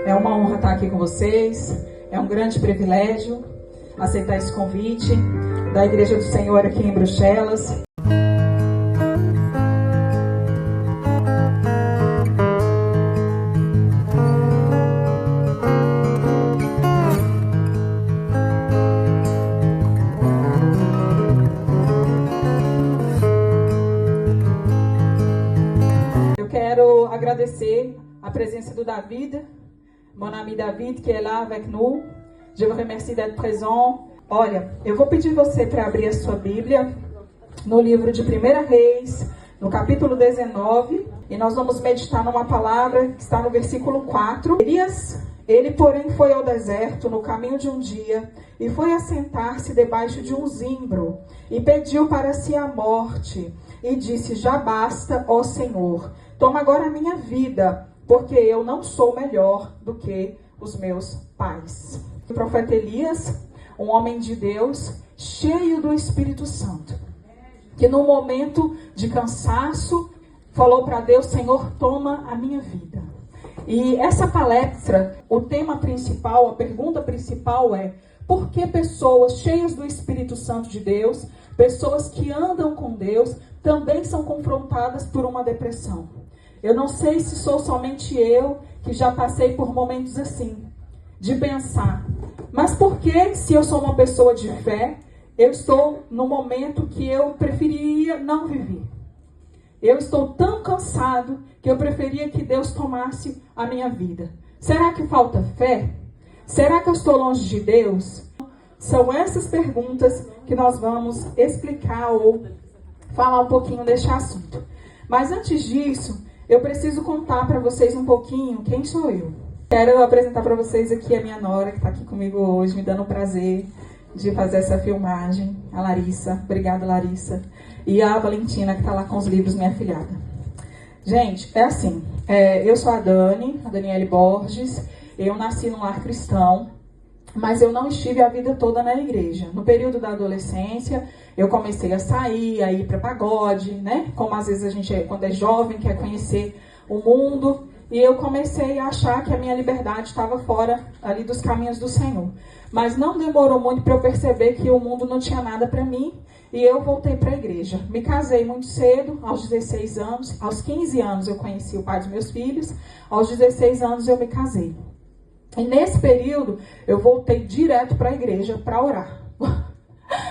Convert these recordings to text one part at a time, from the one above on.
É uma honra estar aqui com vocês. É um grande privilégio aceitar esse convite da Igreja do Senhor aqui em Bruxelas. Eu quero agradecer a presença do David, mon ami David, qui est là avec nous. Je vous remercie d'être présent. Olha, eu vou pedir você para abrir a sua Bíblia no livro de 1 Reis, no capítulo 19, e nós vamos meditar numa palavra que está no versículo 4. Elias, ele porém foi ao deserto no caminho de um dia e foi assentar-se debaixo de um zimbro e pediu para si a morte e disse: já basta, ó Senhor, toma agora a minha vida, porque eu não sou melhor do que os meus pais. O profeta Elias, um homem de Deus, cheio do Espírito Santo, que no momento de cansaço, falou para Deus: Senhor, toma a minha vida. E essa palestra, o tema principal, a pergunta principal é: por que pessoas cheias do Espírito Santo de Deus, pessoas que andam com Deus, também são confrontadas por uma depressão? Eu não sei se sou somente eu que já passei por momentos assim, de pensar, mas por que, se eu sou uma pessoa de fé, eu estou no momento que eu preferiria não viver? Eu estou tão cansado que eu preferia que Deus tomasse a minha vida. Será que falta fé? Será que eu estou longe de Deus? São essas perguntas que nós vamos explicar ou falar um pouquinho deste assunto. Mas antes disso, eu preciso contar para vocês um pouquinho quem sou eu. Quero apresentar para vocês aqui a minha nora, que está aqui comigo hoje, me dando o prazer de fazer essa filmagem. A Larissa. Obrigada, Larissa. E a Valentina, que está lá com os livros, minha afilhada. Gente, é assim. Eu sou a Daniele Borges. Eu nasci num lar cristão, mas eu não estive a vida toda na igreja. No período da adolescência, eu comecei a sair, a ir para pagode, né? Como às vezes a gente, quando é jovem, quer conhecer o mundo. E eu comecei a achar que a minha liberdade estava fora ali dos caminhos do Senhor. Mas não demorou muito para eu perceber que o mundo não tinha nada para mim. E eu voltei para a igreja. Me casei muito cedo, aos 16 anos. Aos 15 anos eu conheci o pai dos meus filhos. Aos 16 anos eu me casei. E nesse período eu voltei direto para a igreja para orar.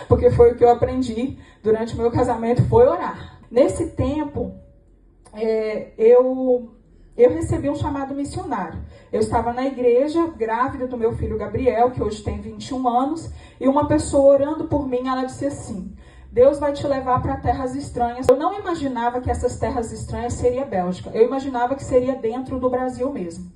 Porque foi o que eu aprendi durante o meu casamento, foi orar. Nesse tempo, eu recebi um chamado missionário. Eu estava na igreja, grávida do meu filho Gabriel, que hoje tem 21 anos, e uma pessoa orando por mim, ela disse assim: Deus vai te levar para terras estranhas. Eu não imaginava que essas terras estranhas seria Bélgica. Eu imaginava que seria dentro do Brasil mesmo.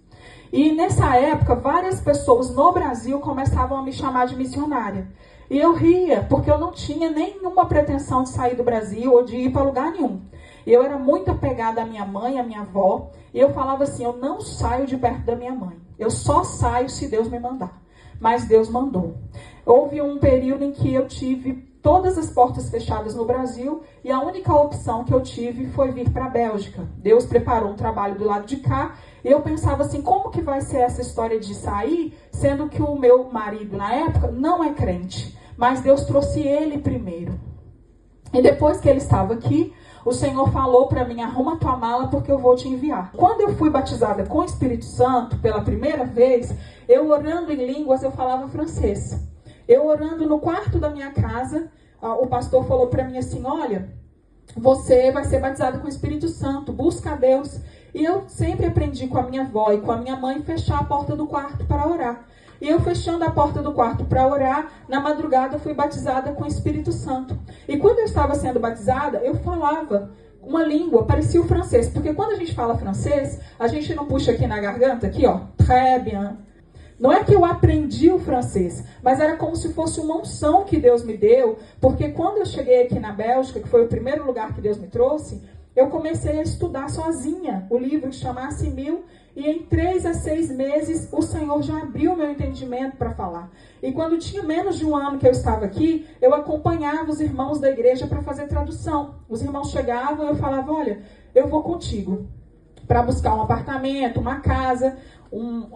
E nessa época, várias pessoas no Brasil começavam a me chamar de missionária. E eu ria, porque eu não tinha nenhuma pretensão de sair do Brasil ou de ir para lugar nenhum. Eu era muito apegada à minha mãe, à minha avó, e eu falava assim: eu não saio de perto da minha mãe. Eu só saio se Deus me mandar. Mas Deus mandou. Houve um período em que eu tive todas as portas fechadas no Brasil e a única opção que eu tive foi vir para a Bélgica. Deus preparou um trabalho do lado de cá e eu pensava assim: como que vai ser essa história de sair, sendo que o meu marido na época não é crente, mas Deus trouxe ele primeiro. E depois que ele estava aqui, o Senhor falou para mim: arruma tua mala porque eu vou te enviar. Quando eu fui batizada com o Espírito Santo pela primeira vez, eu orando em línguas, eu falava francês. Eu orando no quarto da minha casa, o pastor falou para mim assim: olha, você vai ser batizado com o Espírito Santo, busca a Deus. E eu sempre aprendi com a minha avó e com a minha mãe fechar a porta do quarto para orar. E eu fechando a porta do quarto para orar, na madrugada eu fui batizada com o Espírito Santo. E quando eu estava sendo batizada, eu falava uma língua, parecia o francês. Porque quando a gente fala francês, a gente não puxa aqui na garganta, aqui ó, très bien. Não é que eu aprendi o francês, mas era como se fosse uma unção que Deus me deu. Porque quando eu cheguei aqui na Bélgica, que foi o primeiro lugar que Deus me trouxe, eu comecei a estudar sozinha o livro que chama Assimil. E em 3 a 6 meses, o Senhor já abriu meu entendimento para falar. E quando tinha menos de um ano que eu estava aqui, eu acompanhava os irmãos da igreja para fazer tradução. Os irmãos chegavam e eu falava: olha, eu vou contigo. para buscar um apartamento, uma casa,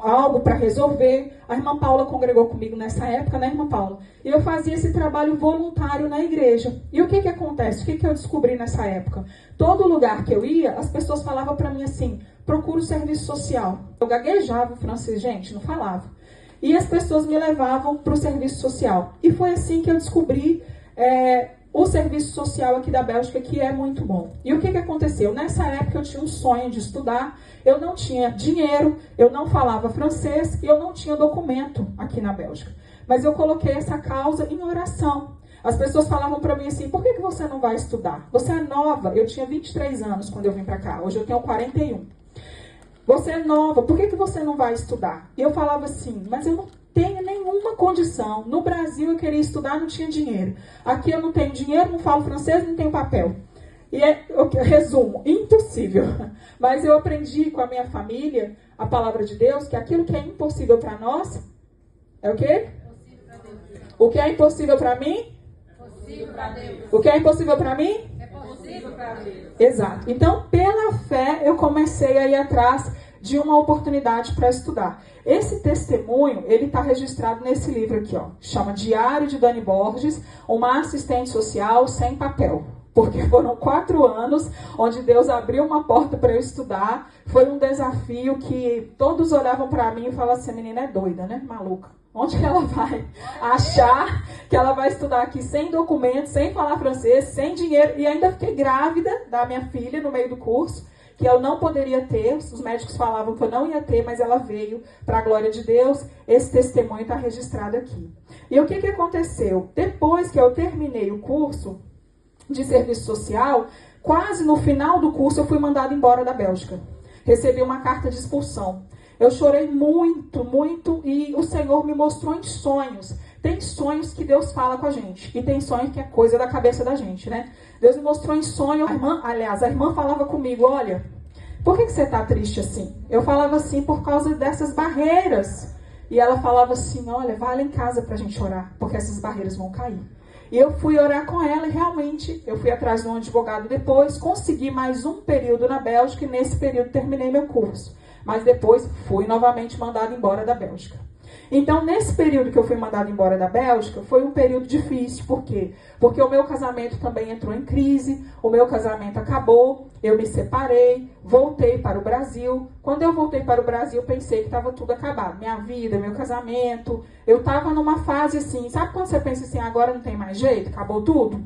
algo para resolver. A irmã Paula congregou comigo nessa época, né, irmã Paula? E eu fazia esse trabalho voluntário na igreja. E o que acontece? O que eu descobri nessa época? Todo lugar que eu ia, as pessoas falavam para mim assim, procura o serviço social. Eu gaguejava o francês, gente, não falava. E as pessoas me levavam para o serviço social. E foi assim que eu descobri o serviço social aqui da Bélgica, que é muito bom. E o que aconteceu? Nessa época eu tinha um sonho de estudar, eu não tinha dinheiro, eu não falava francês e eu não tinha documento aqui na Bélgica. Mas eu coloquei essa causa em oração. As pessoas falavam para mim assim, por que você não vai estudar? Você é nova, eu tinha 23 anos quando eu vim para cá, hoje eu tenho 41. Você é nova, por que você não vai estudar? E eu falava assim, mas eu não tenho nenhuma condição. No Brasil eu queria estudar, não tinha dinheiro. Aqui eu não tenho dinheiro, não falo francês, não tenho papel. E resumo, impossível. Mas eu aprendi com a minha família a palavra de Deus, que aquilo que é impossível para nós, é o quê? O que é impossível para mim? Possível para Deus. O que é impossível para mim? É possível para Deus. Exato. Então, pela fé, eu comecei a ir atrás de uma oportunidade para estudar. Esse testemunho, ele está registrado nesse livro aqui, ó. Chama Diário de Dani Borges, uma assistente social sem papel. Porque foram 4 anos onde Deus abriu uma porta para eu estudar. Foi um desafio que todos olhavam para mim e falavam assim, a menina é doida, né? Maluca. Onde que ela vai achar que ela vai estudar aqui sem documento, sem falar francês, sem dinheiro? E ainda fiquei grávida da minha filha no meio do curso, que eu não poderia ter. Os médicos falavam que eu não ia ter, mas ela veio para a glória de Deus. Esse testemunho está registrado aqui. E o que aconteceu? Depois que eu terminei o curso de serviço social, quase no final do curso eu fui mandada embora da Bélgica. Recebi uma carta de expulsão. Eu chorei muito, muito, e o Senhor me mostrou em sonhos. Tem sonhos que Deus fala com a gente, e tem sonhos que é coisa da cabeça da gente, né? Deus me mostrou em sonho, a irmã falava comigo, olha, por que você está triste assim? Eu falava assim, por causa dessas barreiras. E ela falava assim, olha, vai lá em casa pra gente orar, porque essas barreiras vão cair. E eu fui orar com ela e realmente eu fui atrás de um advogado depois, consegui mais um período na Bélgica e nesse período terminei meu curso. Mas depois fui novamente mandada embora da Bélgica. Então, nesse período que eu fui mandada embora da Bélgica, foi um período difícil. Por quê? Porque o meu casamento também entrou em crise, o meu casamento acabou, eu me separei, voltei para o Brasil. Quando eu voltei para o Brasil, pensei que estava tudo acabado. Minha vida, meu casamento. Eu estava numa fase assim, sabe quando você pensa assim, agora não tem mais jeito, acabou tudo?